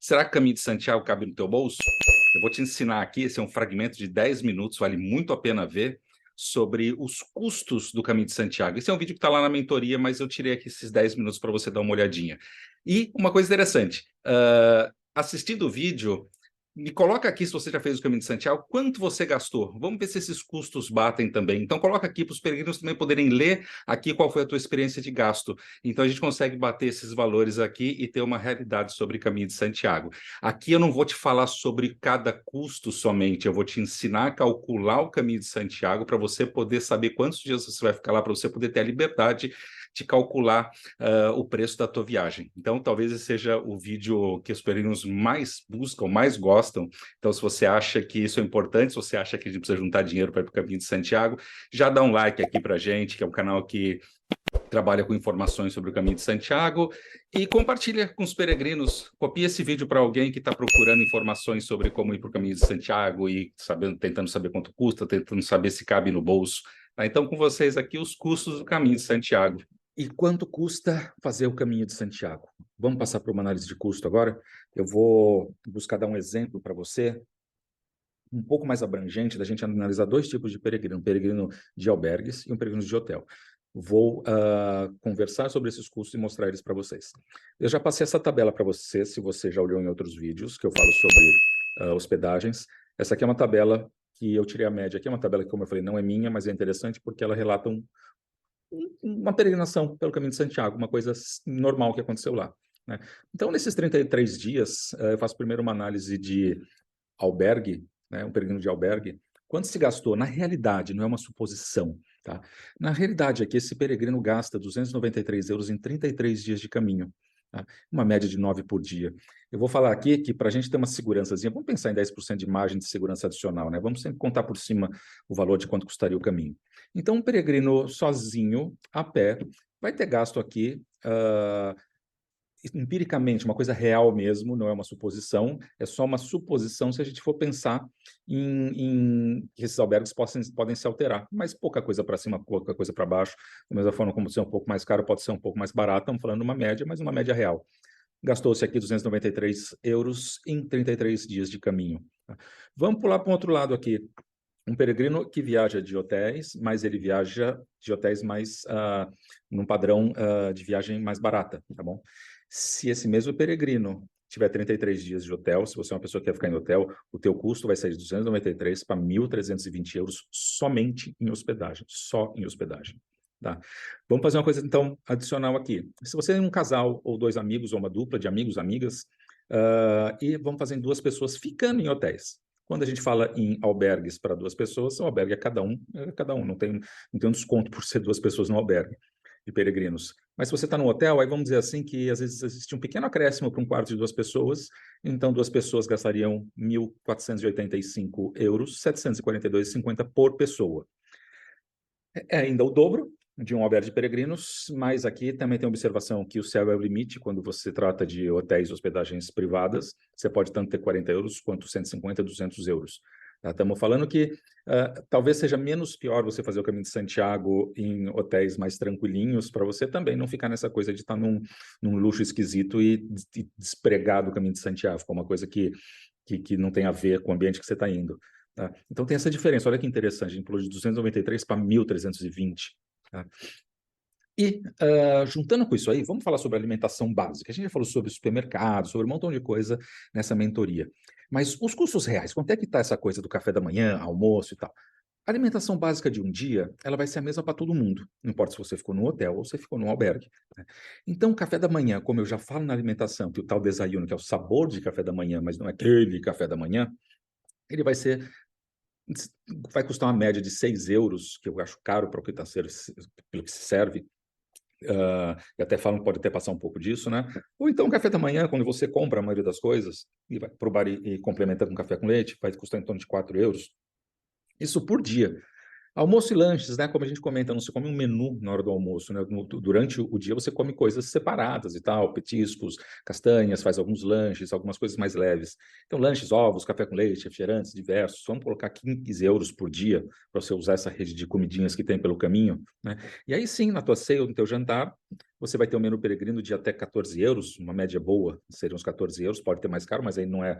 Será que o Caminho de Santiago cabe no teu bolso? Eu vou te ensinar aqui, esse é um fragmento de 10 minutos, vale muito a pena ver, sobre os custos do Caminho de Santiago. Esse é um vídeo que está lá na mentoria, mas eu tirei aqui esses 10 minutos para você dar uma olhadinha. E uma coisa interessante, assistindo o vídeo, me coloca aqui, se você já fez o Caminho de Santiago, quanto você gastou. Vamos ver se esses custos batem também. Então coloca aqui para os peregrinos também poderem ler aqui qual foi a tua experiência de gasto. Então a gente consegue bater esses valores aqui e ter uma realidade sobre o Caminho de Santiago. Aqui eu não vou te falar sobre cada custo somente, eu vou te ensinar a calcular o Caminho de Santiago para você poder saber quantos dias você vai ficar lá, para você poder ter a liberdade de calcular o preço da tua viagem. Então, talvez esse seja o vídeo que os peregrinos mais buscam, mais gostam. Então, se você acha que isso é importante, se você acha que a gente precisa juntar dinheiro para ir para o Caminho de Santiago, já dá um like aqui para a gente, que é um canal que trabalha com informações sobre o Caminho de Santiago, e compartilha com os peregrinos. Copia esse vídeo para alguém que está procurando informações sobre como ir para o Caminho de Santiago e tentando saber quanto custa, tentando saber se cabe no bolso. Tá? Então, com vocês aqui, os custos do Caminho de Santiago. E quanto custa fazer o Caminho de Santiago? Vamos passar por uma análise de custo agora? Eu vou buscar dar um exemplo para você, um pouco mais abrangente, da gente analisar dois tipos de peregrino, um peregrino de albergues e um peregrino de hotel. Vou conversar sobre esses custos e mostrar eles para vocês. Eu já passei essa tabela para você, se você já olhou em outros vídeos, que eu falo sobre hospedagens. Essa aqui é uma tabela que eu tirei a média aqui, é uma tabela que, como eu falei, não é minha, mas é interessante porque ela relata uma peregrinação pelo Caminho de Santiago, uma coisa normal que aconteceu lá, né? Então, nesses 33 dias, eu faço primeiro uma análise de albergue, né, um peregrino de albergue. Quanto se gastou? Na realidade, não é uma suposição, tá? Na realidade, aqui, esse peregrino gasta 293 euros em 33 dias de caminho, tá? Uma média de 9 por dia. Eu vou falar aqui que para a gente ter uma segurançazinha, vamos pensar em 10% de margem de segurança adicional, né? Vamos sempre contar por cima o valor de quanto custaria o caminho. Então, um peregrino sozinho, a pé, vai ter gasto aqui, empiricamente, uma coisa real mesmo, não é uma suposição, é só uma suposição se a gente for pensar que esses albergues podem se alterar, mas pouca coisa para cima, pouca coisa para baixo, da mesma forma como ser um pouco mais caro, pode ser um pouco mais barato, estamos falando de uma média, mas uma média real. Gastou-se aqui 293 euros em 33 dias de caminho. Tá? Vamos pular para o outro lado aqui. Um peregrino que viaja de hotéis, mas ele viaja de hotéis mais num padrão de viagem mais barata, tá bom? Se esse mesmo peregrino tiver 33 dias de hotel, se você é uma pessoa que quer ficar em hotel, o teu custo vai sair de 293 para 1.320 euros somente em hospedagem, só em hospedagem. Tá? Vamos fazer uma coisa, então, adicional aqui. Se você é um casal ou dois amigos ou uma dupla de amigos, amigas, e vamos fazer em duas pessoas ficando em hotéis. Quando a gente fala em albergues para duas pessoas, o albergue é cada um, não tem um desconto por ser duas pessoas no albergue de peregrinos. Mas se você está no hotel, aí vamos dizer assim que às vezes existe um pequeno acréscimo para um quarto de duas pessoas, então duas pessoas gastariam 1.485 euros, 742,50 por pessoa. É ainda o dobro de um albergue de peregrinos, mas aqui também tem a observação que o céu é o limite quando você trata de hotéis e hospedagens privadas. Você pode tanto ter 40 euros quanto 150, 200 euros. Estamos falando que talvez seja menos pior você fazer o Caminho de Santiago em hotéis mais tranquilinhos, para você também não ficar nessa coisa de estar num luxo esquisito e despregar do Caminho de Santiago, como uma coisa que não tem a ver com o ambiente que você está indo. Tá? Então tem essa diferença, olha que interessante, a gente pulou de 293 para 1.320. Tá? E, juntando com isso aí, vamos falar sobre alimentação básica. A gente já falou sobre supermercado, sobre um montão de coisa nessa mentoria. Mas os custos reais, quanto é que está essa coisa do café da manhã, almoço e tal? A alimentação básica de um dia, ela vai ser a mesma para todo mundo. Não importa se você ficou no hotel ou se ficou no albergue. Né? Então, o café da manhã, como eu já falo na alimentação, que o tal desayuno, que é o sabor de café da manhã, mas não é aquele café da manhã, ele vai custar uma média de 6 euros, que eu acho caro para o que está pelo que se serve. E até falam que pode até passar um pouco disso, né? Ou então café da manhã, quando você compra a maioria das coisas e vai para o bar e complementa com café com leite, vai custar em torno de 4 euros. Isso por dia. Almoço e lanches, né? Como a gente comenta, não se come um menu na hora do almoço, né? Durante o dia você come coisas separadas e tal, petiscos, castanhas, faz alguns lanches, algumas coisas mais leves. Então, lanches, ovos, café com leite, refrigerantes diversos. Vamos colocar 15 euros por dia para você usar essa rede de comidinhas que tem pelo caminho, né? E aí sim, na tua ceia ou no teu jantar, você vai ter um menu peregrino de até 14 euros, uma média boa seriam uns 14 euros, pode ter mais caro, mas aí não é,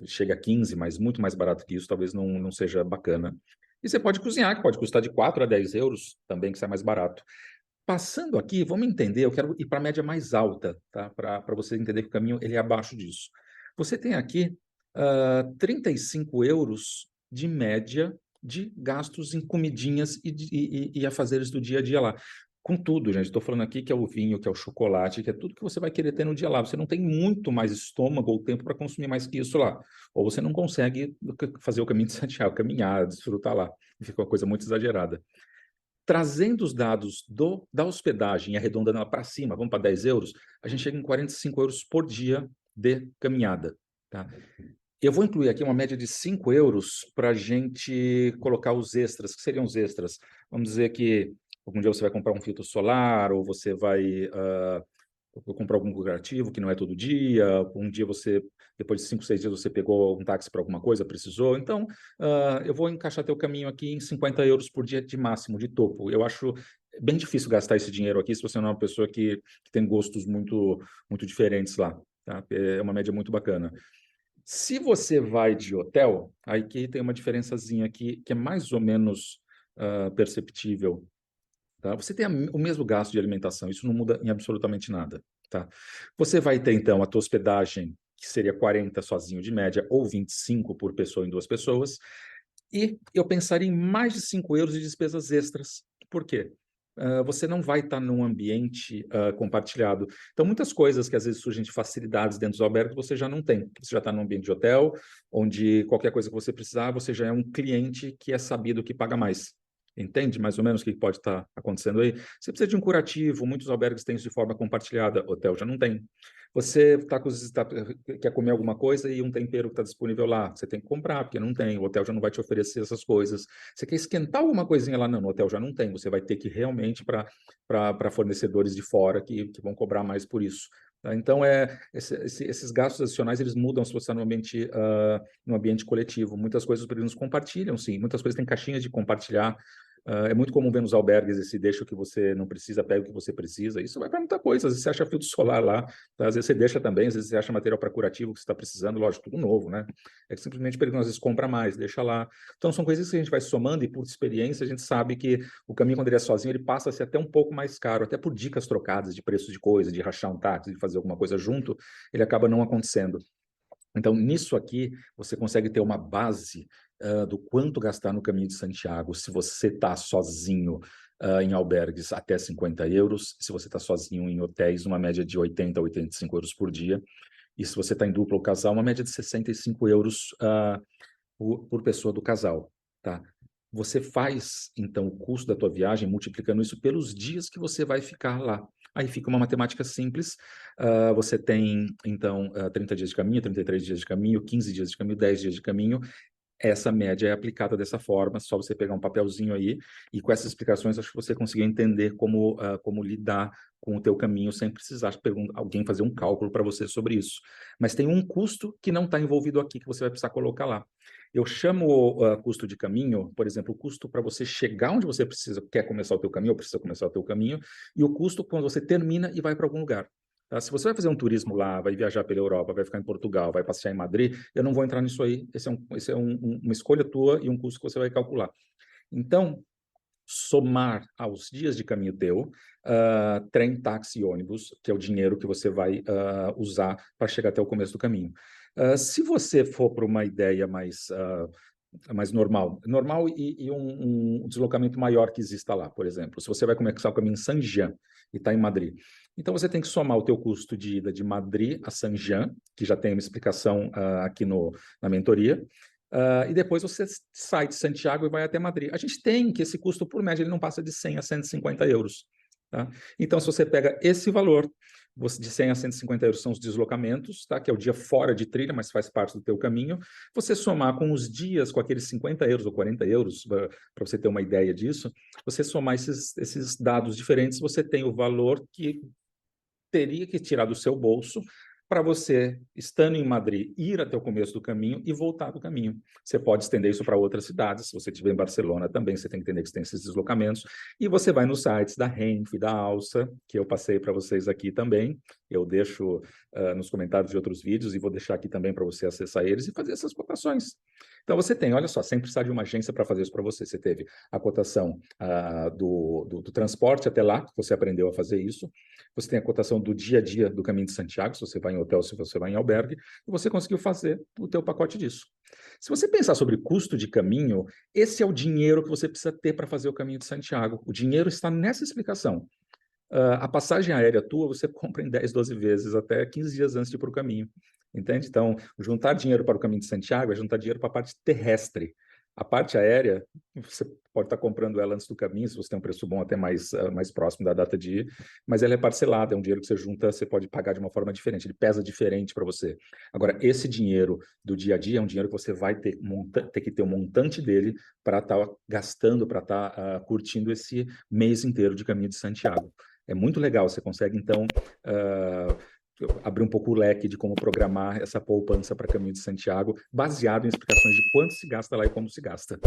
chega a 15, mas muito mais barato que isso, talvez não seja bacana. E você pode cozinhar, que pode custar de 4 a 10 euros, também que sai mais barato. Passando aqui, vamos entender, eu quero ir para a média mais alta, tá? Para você entender que o caminho ele é abaixo disso. Você tem aqui 35 euros de média de gastos em comidinhas e afazeres do dia a dia lá. Com tudo, gente, estou falando aqui que é o vinho, que é o chocolate, que é tudo que você vai querer ter no dia lá. Você não tem muito mais estômago ou tempo para consumir mais que isso lá. Ou você não consegue fazer o caminho de Santiago, caminhar, desfrutar lá. Fica uma coisa muito exagerada. Trazendo os dados da hospedagem e arredondando ela para cima, vamos para 10 euros, a gente chega em 45 euros por dia de caminhada. Tá? Eu vou incluir aqui uma média de 5 euros para a gente colocar os extras. Que seriam os extras? Vamos dizer que algum dia você vai comprar um filtro solar, ou você vai comprar algum curativo que não é todo dia. Um dia você, depois de 5, 6 dias, você pegou um táxi para alguma coisa, precisou. Então, eu vou encaixar teu caminho aqui em 50 euros por dia de máximo, de topo. Eu acho bem difícil gastar esse dinheiro aqui se você não é uma pessoa que tem gostos muito diferentes lá. Tá? É uma média muito bacana. Se você vai de hotel, aí que tem uma diferençazinha aqui que é mais ou menos perceptível. Tá? Você tem o mesmo gasto de alimentação, isso não muda em absolutamente nada. Tá? Você vai ter, então, a tua hospedagem, que seria 40 sozinho de média, ou 25 por pessoa em 2 pessoas, e eu pensaria em mais de 5 euros de despesas extras. Por quê? Você não vai estar num ambiente compartilhado. Então, muitas coisas que às vezes surgem de facilidades dentro dos albergues, você já não tem. Você já está num ambiente de hotel, onde qualquer coisa que você precisar, você já é um cliente que é sabido que paga mais. Entende mais ou menos o que pode estar acontecendo aí? Você precisa de um curativo, muitos albergues têm isso de forma compartilhada, hotel já não tem. Você quer comer alguma coisa e um tempero que está disponível lá, você tem que comprar, porque não tem, o hotel já não vai te oferecer essas coisas. Você quer esquentar alguma coisinha lá? Não, no hotel já não tem, você vai ter que ir realmente para fornecedores de fora que vão cobrar mais por isso. Tá? Então, esses gastos adicionais, eles mudam se você está no ambiente coletivo. Muitas coisas os peregrinos compartilham, sim. Muitas coisas têm caixinhas de compartilhar. É muito comum ver nos albergues esse deixa o que você não precisa, pega o que você precisa. Isso vai para muita coisa. Às vezes você acha filtro solar lá, tá? Às vezes você deixa também, às vezes você acha material para curativo que você está precisando, lógico, tudo novo, né? É que simplesmente às vezes compra mais, deixa lá. Então são coisas que a gente vai somando e por experiência a gente sabe que o caminho quando ele é sozinho, ele passa a ser até um pouco mais caro, até por dicas trocadas de preço de coisa, de rachar um táxi, de fazer alguma coisa junto, ele acaba não acontecendo. Então, nisso aqui, você consegue ter uma base do quanto gastar no Caminho de Santiago se você está sozinho em albergues até 50 euros, se você está sozinho em hotéis, uma média de 80 a 85 euros por dia, e se você está em dupla ou casal, uma média de 65 euros por pessoa do casal. Tá? Você faz, então, o custo da tua viagem multiplicando isso pelos dias que você vai ficar lá. Aí fica uma matemática simples. Você tem, então, 30 dias de caminho, 33 dias de caminho, 15 dias de caminho, 10 dias de caminho. Essa média é aplicada dessa forma, só você pegar um papelzinho aí, e com essas explicações acho que você conseguiu entender como lidar com o teu caminho sem precisar de alguém fazer um cálculo para você sobre isso. Mas tem um custo que não está envolvido aqui, que você vai precisar colocar lá. Eu chamo custo de caminho, por exemplo, o custo para você chegar onde você quer começar o teu caminho, ou precisa começar o teu caminho, e o custo quando você termina e vai para algum lugar. Tá? Se você vai fazer um turismo lá, vai viajar pela Europa, vai ficar em Portugal, vai passear em Madrid, eu não vou entrar nisso aí. Esse é uma escolha tua e um custo que você vai calcular. Então, somar aos dias de caminho teu, trem, táxi e ônibus, que é o dinheiro que você vai usar para chegar até o começo do caminho. Se você for para uma ideia mais normal e um deslocamento maior que exista lá, por exemplo. Se você vai começar o caminho em Saint-Jean e está em Madrid, então você tem que somar o teu custo de ida de Madrid a Saint-Jean, que já tem uma explicação aqui na mentoria, e depois você sai de Santiago e vai até Madrid. A gente tem que esse custo, por média, ele não passa de 100 a 150 euros. Tá? Então, se você pega esse valor, de 100 a 150 euros são os deslocamentos, tá? Que é o dia fora de trilha, mas faz parte do teu caminho. Você somar com os dias, com aqueles 50 euros ou 40 euros, para você ter uma ideia disso, você somar esses dados diferentes, você tem o valor que teria que tirar do seu bolso para você, estando em Madrid, ir até o começo do caminho e voltar do caminho. Você pode estender isso para outras cidades. Se você estiver em Barcelona também, você tem que entender que tem esses deslocamentos. E você vai nos sites da Renfe e da Alsa, que eu passei para vocês aqui também. Eu deixo nos comentários de outros vídeos e vou deixar aqui também para você acessar eles e fazer essas cotações. Então, você tem, olha só, sem precisar de uma agência para fazer isso para você. Você teve a cotação do transporte até lá, que você aprendeu a fazer isso. Você tem a cotação do dia a dia do Caminho de Santiago, se você vai em hotel, se você vai em albergue, e você conseguiu fazer o teu pacote disso. Se você pensar sobre custo de caminho, esse é o dinheiro que você precisa ter para fazer o Caminho de Santiago. O dinheiro está nessa explicação. A passagem aérea tua, você compra em 10, 12 vezes, até 15 dias antes de ir para o caminho. Entende? Então, juntar dinheiro para o Caminho de Santiago é juntar dinheiro para a parte terrestre. A parte aérea, você pode estar comprando ela antes do caminho, se você tem um preço bom, até mais próximo da data de ir, mas ela é parcelada, é um dinheiro que você junta, você pode pagar de uma forma diferente, ele pesa diferente para você. Agora, esse dinheiro do dia a dia é um dinheiro que você vai ter que ter um montante dele para estar gastando, para estar curtindo esse mês inteiro de Caminho de Santiago. É muito legal, você consegue, então, abrir um pouco o leque de como programar essa poupança para Caminho de Santiago, baseado em explicações de quanto se gasta lá e como se gasta.